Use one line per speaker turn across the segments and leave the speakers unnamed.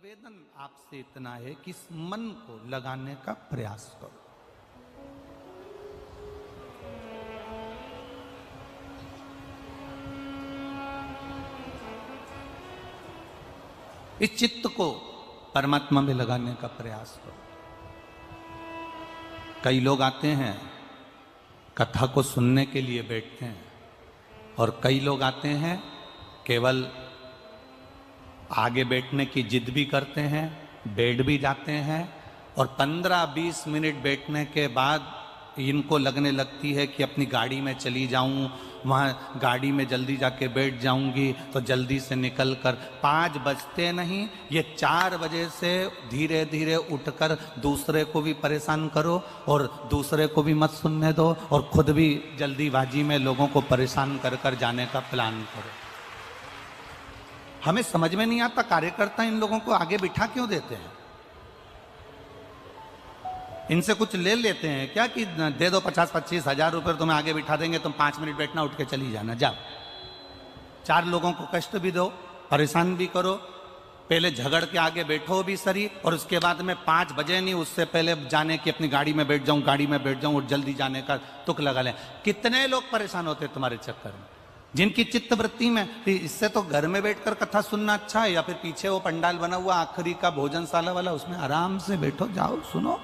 निवेदन आपसे इतना है कि इस मन को लगाने का प्रयास करो। इस चित्त को परमात्मा में लगाने का प्रयास करो। कई लोग आते हैं, कथा को सुनने के लिए बैठते हैं, और कई लोग आते हैं केवल आगे बैठने की जिद भी करते हैं, बैठ भी जाते हैं, और 15-20 मिनट बैठने के बाद इनको लगने लगती है कि अपनी गाड़ी में चली जाऊं, वहाँ गाड़ी में जल्दी जाके बैठ जाऊंगी तो जल्दी से निकल कर 5 बजते नहीं, ये 4 बजे से धीरे धीरे उठकर दूसरे को भी परेशान करो और दूसरे को भी मत सुनने दो, और खुद भी जल्दीबाजी में लोगों को परेशान कर कर जाने का प्लान करो। हमें समझ में नहीं आता कार्यकर्ता इन लोगों को आगे बिठा क्यों देते हैं। इनसे कुछ ले लेते हैं क्या कि दे दो 50-25 हजार रुपये, तुम्हें आगे बिठा देंगे, तुम 5 मिनट बैठना, उठ के चली जाना, जाओ। 4 लोगों को कष्ट भी दो, परेशान भी करो, पहले झगड़ के आगे बैठो भी सही, और उसके बाद में 5 बजे नहीं, उससे पहले जाने की अपनी गाड़ी में बैठ जाऊं, गाड़ी में बैठ जाऊं और जल्दी जाने का तुक लगा लें। कितने लोग परेशान होते हैं तुम्हारे चक्कर में, जिनकी चित्त वृत्ति में इससे तो घर में बैठकर कथा सुनना अच्छा है, या फिर पीछे वो पंडाल बना हुआ आखिरी का भोजनशाला वाला, उसमें आराम से बैठो, जाओ, सुनो,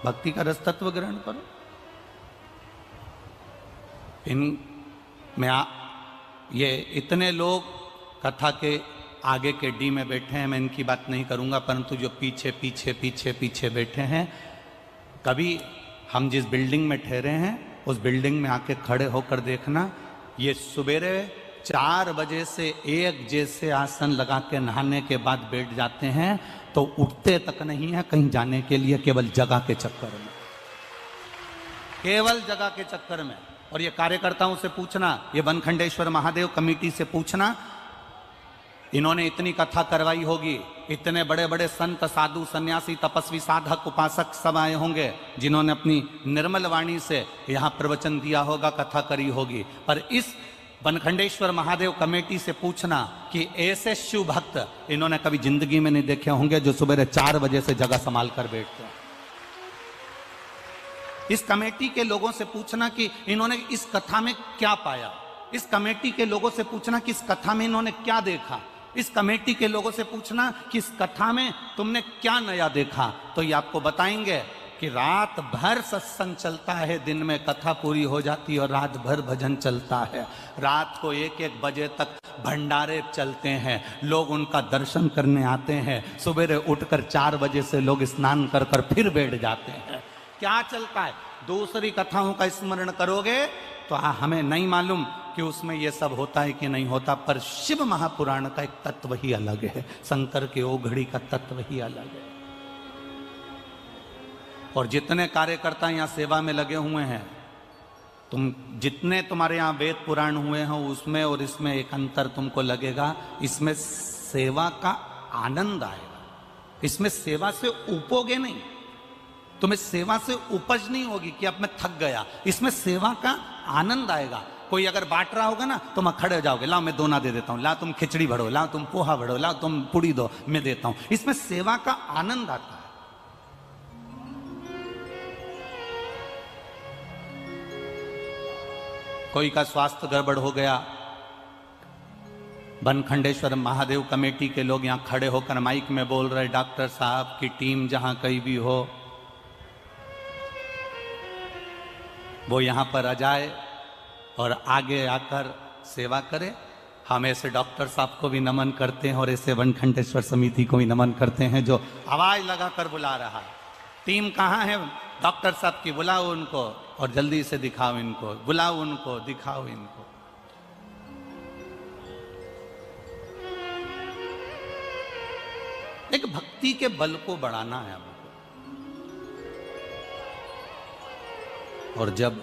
भक्ति का रस तत्व ग्रहण करो। ये इतने लोग कथा के आगे के डी में बैठे हैं, मैं इनकी बात नहीं करूंगा, परंतु जो पीछे पीछे पीछे पीछे बैठे हैं, कभी हम जिस बिल्डिंग में ठहरे हैं उस बिल्डिंग में आके खड़े होकर देखना, ये सुबेरे 4 बजे से 1 जैसे आसन लगा के नहाने के बाद बैठ जाते हैं, तो उठते तक नहीं है कहीं जाने के लिए, केवल जगह के चक्कर में, केवल जगह के चक्कर में। और ये कार्यकर्ताओं से पूछना, ये बनखंडेश्वर महादेव कमेटी से पूछना, इन्होंने इतनी कथा करवाई होगी, इतने बड़े बड़े संत साधु सन्यासी तपस्वी साधक उपासक सब आए होंगे, जिन्होंने अपनी निर्मल वाणी से यहाँ प्रवचन दिया होगा, कथा करी होगी, पर इस बनखंडेश्वर महादेव कमेटी से पूछना कि ऐसे शिव भक्त इन्होंने कभी जिंदगी में नहीं देखे होंगे जो सुबह 4 बजे से जगह संभाल कर बैठते हैं। इस कमेटी के लोगों से पूछना कि इन्होंने इस कथा में क्या पाया, इस कमेटी के लोगों से पूछना कि इस कथा में इन्होंने क्या देखा, इस कमेटी के लोगों से पूछना कि इस कथा में तुमने क्या नया देखा, तो ये आपको बताएंगे कि रात भर सत्संग चलता है, दिन में कथा पूरी हो जाती है, और रात भर भजन चलता है, रात को 1-1 बजे तक भंडारे चलते हैं, लोग उनका दर्शन करने आते हैं, सुबह उठकर 4 बजे से लोग स्नान कर कर फिर बैठ जाते हैं। क्या चलता है? दूसरी कथाओं का स्मरण करोगे तो हमें नहीं मालूम कि उसमें ये सब होता है कि नहीं होता, पर शिव महापुराण का एक तत्व ही अलग है, शंकर के ओघड़ी का तत्व ही अलग है। और जितने कार्यकर्ता यहाँ सेवा में लगे हुए हैं, जितने तुम्हारे यहाँ वेद पुराण हुए हैं उसमें और इसमें एक अंतर तुमको लगेगा, इसमें सेवा का आनंद आएगा, इसमें सेवा से ऊपोगे नहीं, तुम्हें सेवा से उपज नहीं होगी कि अब मैं थक गया, इसमें सेवा का आनंद आएगा। कोई अगर बांट रहा होगा ना, तुम खड़े हो जाओगे, लाओ मैं दोना दे देता हूँ, ला तुम खिचड़ी भरो, लाओ तुम पोहा भरो, लाओ तुम पूड़ी दो, मैं देता हूँ, इसमें सेवा का आनंद आता है। कोई का स्वास्थ्य गड़बड़ हो गया, बनखंडेश्वर महादेव कमेटी के लोग यहाँ खड़े होकर माइक में बोल रहे, डॉक्टर साहब की टीम जहां कहीं भी हो वो यहाँ पर आ जाए और आगे आकर सेवा करे। हम ऐसे डॉक्टर साहब को भी नमन करते हैं और ऐसे बनखंडेश्वर समिति को भी नमन करते हैं जो आवाज लगाकर बुला रहा है। टीम कहाँ है डॉक्टर साहब की? बुलाओ उनको और जल्दी से दिखाओ इनको, बुलाओ उनको, दिखाओ इनको। एक भक्ति के बल को बढ़ाना है हमको, और जब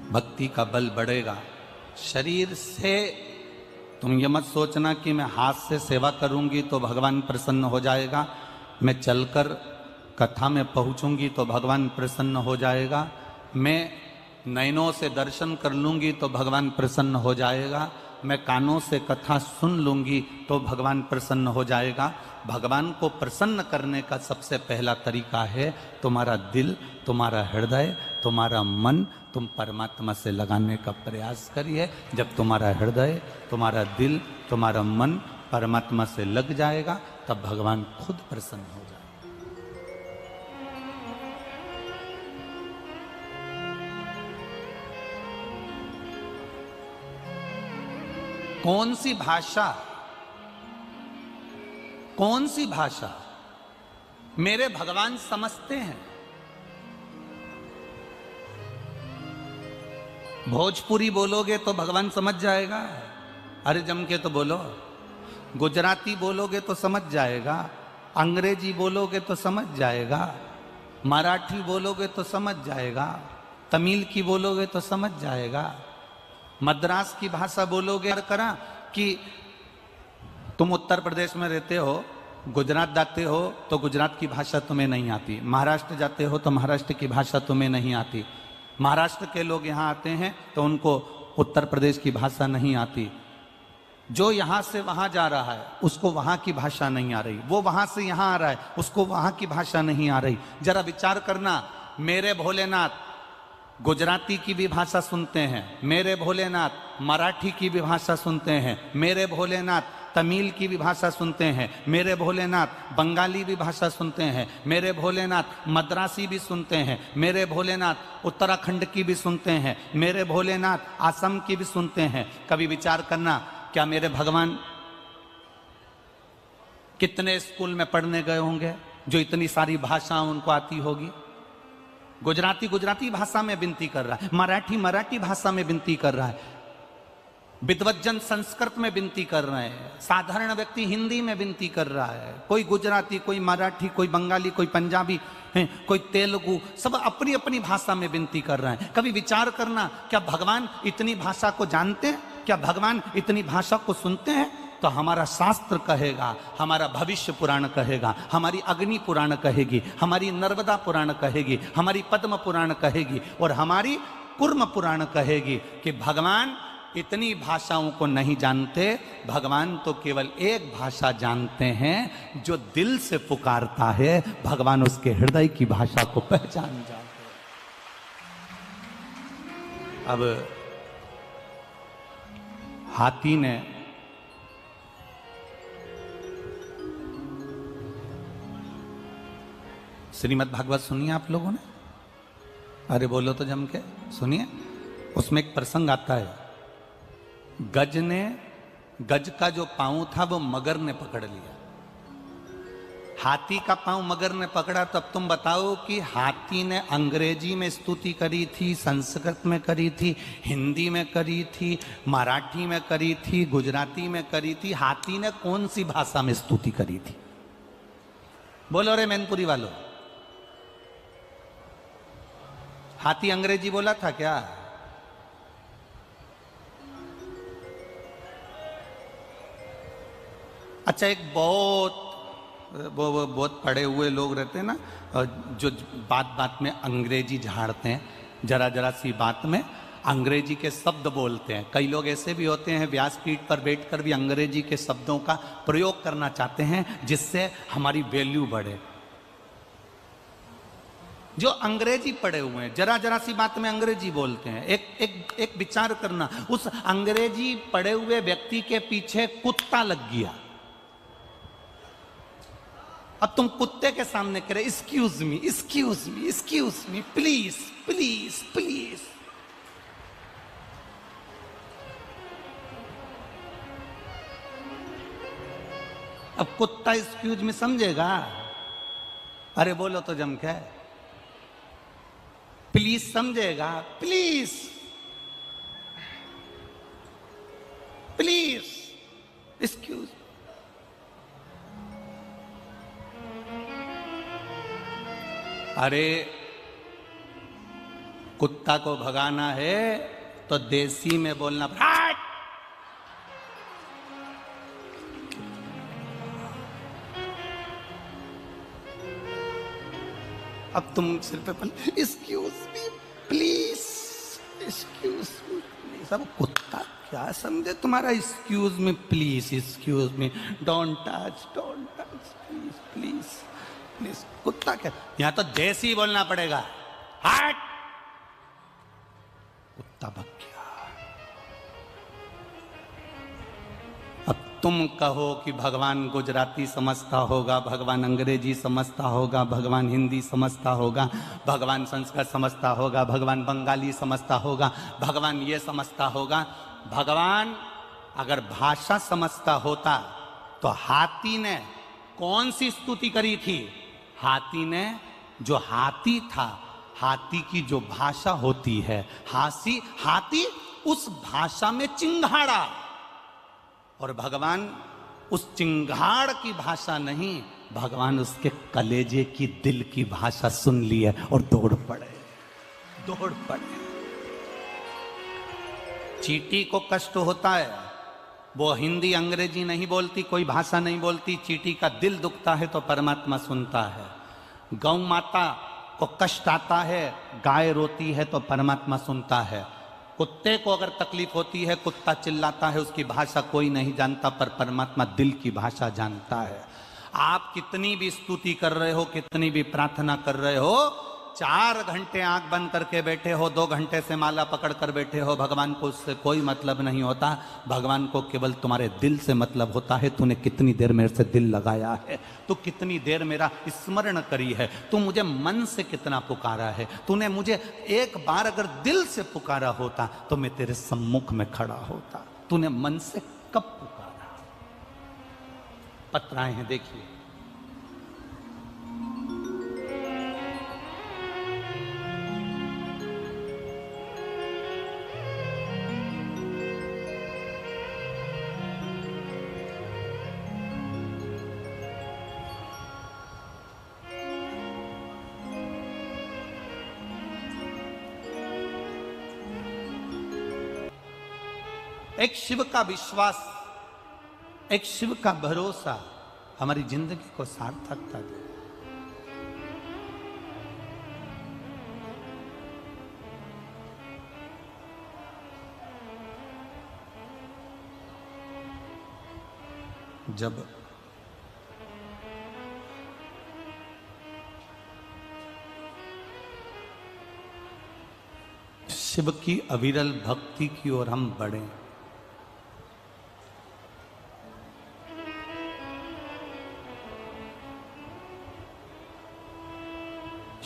भक्ति का बल बढ़ेगा, शरीर से तुम ये मत सोचना कि मैं हाथ से सेवा करूंगी तो भगवान प्रसन्न हो जाएगा, मैं चलकर कथा में पहुंचूंगी तो भगवान प्रसन्न हो जाएगा, मैं नयनों से दर्शन कर लूंगी तो भगवान प्रसन्न हो जाएगा, मैं कानों से कथा सुन लूंगी तो भगवान प्रसन्न हो जाएगा। भगवान को प्रसन्न करने का सबसे पहला तरीका है तुम्हारा दिल, तुम्हारा हृदय, तुम्हारा मन तुम परमात्मा से लगाने का प्रयास करिए। जब तुम्हारा हृदय, तुम्हारा दिल, तुम्हारा मन परमात्मा से लग जाएगा तब भगवान खुद प्रसन्न हो जाएगा। कौन सी भाषा, कौन सी भाषा मेरे भगवान समझते हैं? भोजपुरी बोलोगे तो भगवान समझ जाएगा, अरे जम के तो बोलो। गुजराती बोलोगे तो समझ जाएगा, अंग्रेजी बोलोगे तो समझ जाएगा, मराठी बोलोगे तो समझ जाएगा, तमिल की बोलोगे तो समझ जाएगा, मद्रास की भाषा बोलोगे। करा कि तुम उत्तर प्रदेश में रहते हो, गुजरात जाते हो तो गुजरात की भाषा तुम्हें नहीं आती, महाराष्ट्र जाते हो तो महाराष्ट्र की भाषा तुम्हें नहीं आती, महाराष्ट्र के लोग यहाँ आते हैं तो उनको उत्तर प्रदेश की भाषा नहीं आती। जो यहाँ से वहाँ जा रहा है उसको वहाँ की भाषा नहीं आ रही, वो वहाँ से यहाँ आ रहा है उसको वहाँ की भाषा नहीं आ रही। जरा विचार करना, मेरे भोलेनाथ गुजराती की भी भाषा सुनते हैं, मेरे भोलेनाथ मराठी की भी भाषा सुनते हैं, मेरे भोलेनाथ तमिल की भी भाषा सुनते हैं, मेरे भोलेनाथ बंगाली भी भाषा सुनते हैं, मेरे भोलेनाथ मद्रासी भी सुनते हैं, मेरे भोलेनाथ उत्तराखंड की भी सुनते हैं, मेरे भोलेनाथ असम की भी सुनते हैं। कभी विचार करना, क्या मेरे भगवान कितने स्कूल में पढ़ने गए होंगे जो इतनी सारी भाषा उनको आती होगी? गुजराती गुजराती भाषा में विनती कर रहा है, मराठी मराठी भाषा में विनती कर रहा है, विद्वज्जन संस्कृत में विनती कर रहे हैं, साधारण व्यक्ति हिंदी में विनती कर रहा है, कोई गुजराती, कोई मराठी, कोई बंगाली, कोई पंजाबी, कोई तेलुगु, सब अपनी अपनी भाषा में विनती कर रहे हैं। कभी विचार करना, क्या भगवान इतनी भाषा को जानते हैं? क्या भगवान इतनी भाषा को सुनते हैं? तो हमारा शास्त्र कहेगा, हमारा भविष्य पुराण कहेगा, हमारी अग्नि पुराण कहेगी, हमारी नर्मदा पुराण कहेगी, हमारी पद्म पुराण कहेगी और हमारी कुर्म पुराण कहेगी कि भगवान इतनी भाषाओं को नहीं जानते, भगवान तो केवल एक भाषा जानते हैं, जो दिल से पुकारता है भगवान उसके हृदय की भाषा को पहचान जाते हैं। अब हाथी ने श्रीमद् भागवत सुनिए आप लोगों ने? अरे बोलो तो जम के सुनिए। उसमें एक प्रसंग आता है, गज का जो पांव था वो मगर ने पकड़ लिया, हाथी का पांव मगर ने पकड़ा। तब तुम बताओ कि हाथी ने अंग्रेजी में स्तुति करी थी, संस्कृत में करी थी, हिंदी में करी थी, मराठी में करी थी, गुजराती में करी थी, हाथी ने कौन सी भाषा में स्तुति करी थी? बोलो रे मैनपुरी वालों, हाथी अंग्रेजी बोला था क्या? अच्छा, एक बहुत पढ़े हुए लोग रहते हैं ना, जो बात बात में अंग्रेजी झाड़ते हैं, जरा जरा सी बात में अंग्रेजी के शब्द बोलते हैं। कई लोग ऐसे भी होते हैं, व्यासपीठ पर बैठकर भी अंग्रेजी के शब्दों का प्रयोग करना चाहते हैं जिससे हमारी वैल्यू बढ़े। जो अंग्रेजी पढ़े हुए हैं, जरा जरा सी बात में अंग्रेजी बोलते हैं। एक विचार करना, उस अंग्रेजी पढ़े हुए व्यक्ति के पीछे कुत्ता लग गया। अब तुम कुत्ते के सामने कह रहे excuse me, excuse me, excuse me, please please please. अब कुत्ता एक्सक्यूज मी समझेगा? अरे बोलो तो जम के, प्लीज समझेगा? Please please excuse. अरे कुत्ता को भगाना है तो देसी में बोलना। अब तुम सिर पे excuse me please, excuse me, सब कुत्ता क्या समझे तुम्हारा excuse me please, excuse me, don't touch, please please please. कुत्ता क्या, यहां तो देसी बोलना पड़ेगा। हट, कुत्ता भग गया। अब तुम कहो कि भगवान गुजराती समझता होगा, भगवान अंग्रेजी समझता होगा, भगवान हिंदी समझता होगा, भगवान संस्कृत समझता होगा, भगवान बंगाली समझता होगा, भगवान ये समझता होगा। भगवान अगर भाषा समझता होता तो हाथी ने कौन सी स्तुति करी थी? हाथी ने, जो हाथी था, हाथी की जो भाषा होती है, हाथी उस भाषा में चिंघाड़ा, और भगवान उस चिंगाड़ की भाषा नहीं, भगवान उसके कलेजे की, दिल की भाषा सुन ली है और दौड़ पड़े। चींटी को कष्ट होता है, वो हिंदी अंग्रेजी नहीं बोलती, कोई भाषा नहीं बोलती, चींटी का दिल दुखता है तो परमात्मा सुनता है। गौ माता को कष्ट आता है, गाय रोती है तो परमात्मा सुनता है। कुत्ते को अगर तकलीफ होती है, कुत्ता चिल्लाता है, उसकी भाषा कोई नहीं जानता, पर परमात्मा दिल की भाषा जानता है। आप कितनी भी स्तुति कर रहे हो, कितनी भी प्रार्थना कर रहे हो, 4 घंटे आंख बंद करके बैठे हो, 2 घंटे से माला पकड़ कर बैठे हो, भगवान को उससे कोई मतलब नहीं होता। भगवान को केवल तुम्हारे दिल से मतलब होता है। तूने कितनी देर मेरे से दिल लगाया है, तू कितनी देर मेरा स्मरण करी है, तू मुझे मन से कितना पुकारा है। तूने मुझे एक बार अगर दिल से पुकारा होता तो मैं तेरे सम्मुख में खड़ा होता। तूने मन से कब पुकारा? पत्राएं हैं, देखिए। एक शिव का विश्वास, एक शिव का भरोसा हमारी जिंदगी को सार्थकता दे। जब शिव की अविरल भक्ति की ओर हम बढ़े,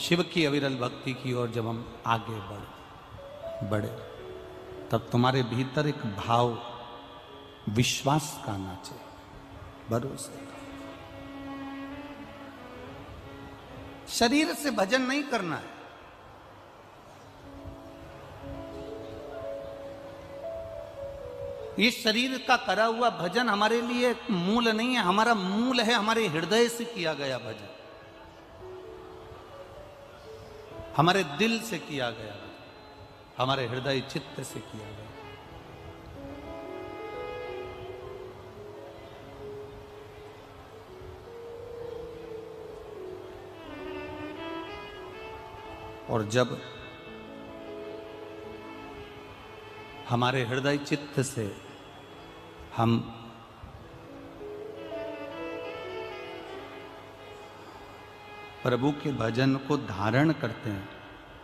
शिव की अविरल भक्ति की ओर जब हम आगे बढ़े, तब तुम्हारे भीतर एक भाव विश्वास का आना चाहिए, भरोसे का। शरीर से भजन नहीं करना है। ये शरीर का करा हुआ भजन हमारे लिए मूल नहीं है। हमारा मूल है हमारे हृदय से किया गया भजन, हमारे दिल से किया गया, हमारे हृदय चित्त से किया गया। और जब हमारे हृदय चित्त से हम प्रभु के भजन को धारण करते हैं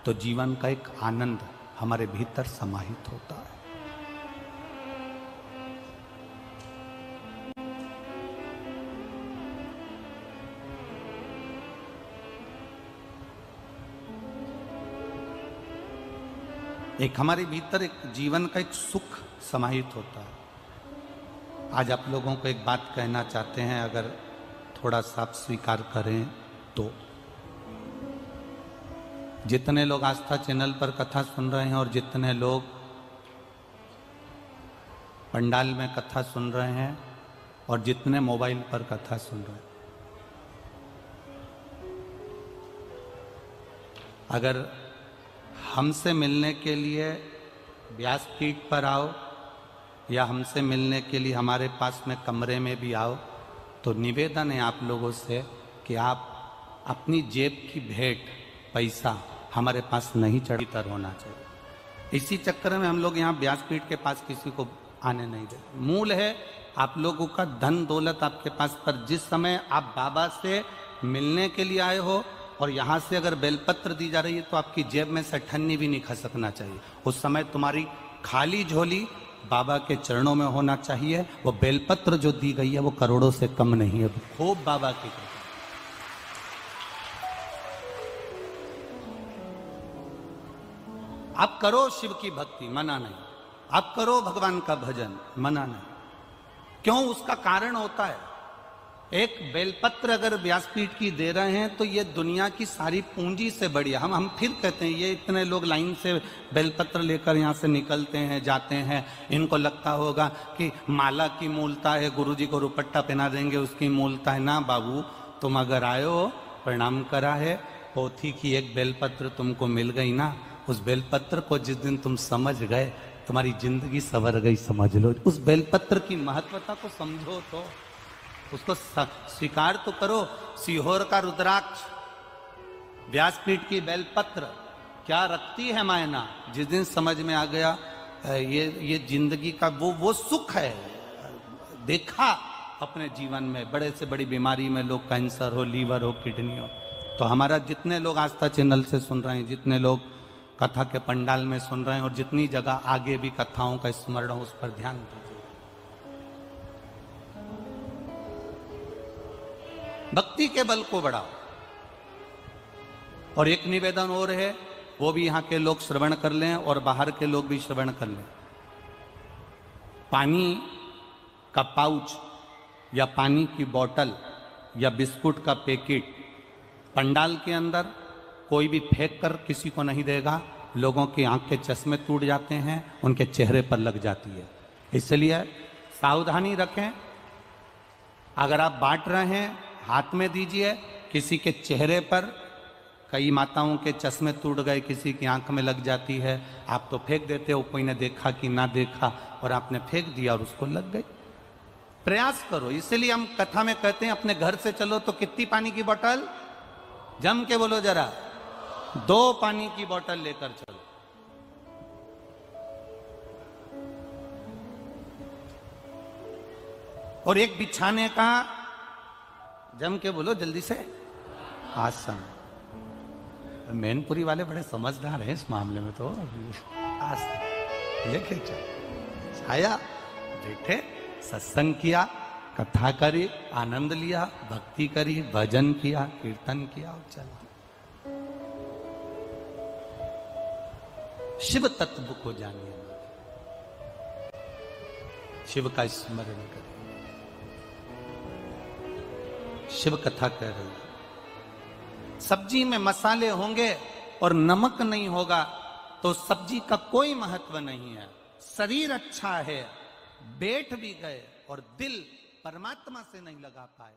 तो जीवन का एक आनंद हमारे भीतर समाहित होता है। एक हमारे भीतर एक जीवन का एक सुख समाहित होता है। आज आप लोगों को एक बात कहना चाहते हैं, अगर थोड़ा सा आप स्वीकार करें तो जितने लोग आस्था चैनल पर कथा सुन रहे हैं और जितने लोग पंडाल में कथा सुन रहे हैं और जितने मोबाइल पर कथा सुन रहे हैं, अगर हमसे मिलने के लिए व्यासपीठ पर आओ या हमसे मिलने के लिए हमारे पास में कमरे में भी आओ, तो निवेदन है आप लोगों से कि आप अपनी जेब की भेंट पैसा हमारे पास नहीं चढ़ी तर होना चाहिए। इसी चक्कर में हम लोग यहाँ व्यासपीठ के पास किसी को आने नहीं दे। मूल है आप लोगों का धन दौलत आपके पास, पर जिस समय आप बाबा से मिलने के लिए आए हो और यहाँ से अगर बेलपत्र दी जा रही है तो आपकी जेब में से ठन्नी भी नहीं खसकना चाहिए। उस समय तुम्हारी खाली झोली बाबा के चरणों में होना चाहिए। वो बेलपत्र जो दी गई है वो करोड़ों से कम नहीं है, खूब बाबा की कृपा। आप करो शिव की भक्ति, मना नहीं। आप करो भगवान का भजन, मना नहीं। क्यों? उसका कारण होता है। एक बेलपत्र अगर व्यासपीठ की दे रहे हैं तो ये दुनिया की सारी पूंजी से बड़ी है। हम फिर कहते हैं ये इतने लोग लाइन से बेलपत्र लेकर यहाँ से निकलते हैं जाते हैं, इनको लगता होगा कि माला की मूलता है, गुरुजी को रुपट्टा पहना देंगे उसकी मूलता है। ना बाबू, तुम अगर आए हो, प्रणाम करा है, पोथी की एक बेलपत्र तुमको मिल गई ना, उस बेलपत्र को जिस दिन तुम समझ गए तुम्हारी जिंदगी संवर गई, समझ लो। उस बेलपत्र की महत्वता को समझो, तो उसको स्वीकार तो करो। सीहोर का रुद्राक्ष, व्यासपीठ की बेलपत्र क्या रखती है मायना, जिस दिन समझ में आ गया ये जिंदगी का वो सुख है। देखा अपने जीवन में बड़े से बड़ी बीमारी में लोग, कैंसर हो, लीवर हो, किडनी हो। तो हमारा जितने लोग आस्था चैनल से सुन रहे हैं, जितने लोग कथा के पंडाल में सुन रहे हैं और जितनी जगह आगे भी कथाओं का स्मरण हो, उस पर ध्यान दीजिए। भक्ति के बल को बढ़ाओ। और एक निवेदन और है, वो भी यहाँ के लोग श्रवण कर लें और बाहर के लोग भी श्रवण कर लें। पानी का पाउच या पानी की बोतल या बिस्कुट का पैकेट पंडाल के अंदर कोई भी फेंक कर किसी को नहीं देगा। लोगों की आंख के चश्मे टूट जाते हैं, उनके चेहरे पर लग जाती है। इसलिए सावधानी रखें। अगर आप बांट रहे हैं, हाथ में दीजिए, किसी के चेहरे पर, कई माताओं के चश्मे टूट गए, किसी की आंख में लग जाती है, आप तो फेंक देते हो, कोई ने देखा कि ना देखा, और आपने फेंक दिया और उसको लग गई। प्रयास करो। इसलिए हम कथा में कहते हैं अपने घर से चलो तो कितनी पानी की बोतल, जम के बोलो जरा, 2 पानी की बोतल लेकर चलो। और एक बिछाने का, जम के बोलो जल्दी से, आसन। मैनपुरी वाले बड़े समझदार हैं इस मामले में। तो आसन लेके चल, छाया, बैठे, सत्संग किया, कथा करी, आनंद लिया, भक्ति करी, भजन किया, कीर्तन किया और चला। शिव तत्व को जानिए, शिव का स्मरण करें। शिव कथा कह रही है। सब्जी में मसाले होंगे और नमक नहीं होगा तो सब्जी का कोई महत्व नहीं है। शरीर अच्छा है, बैठ भी गए और दिल परमात्मा से नहीं लगा पाए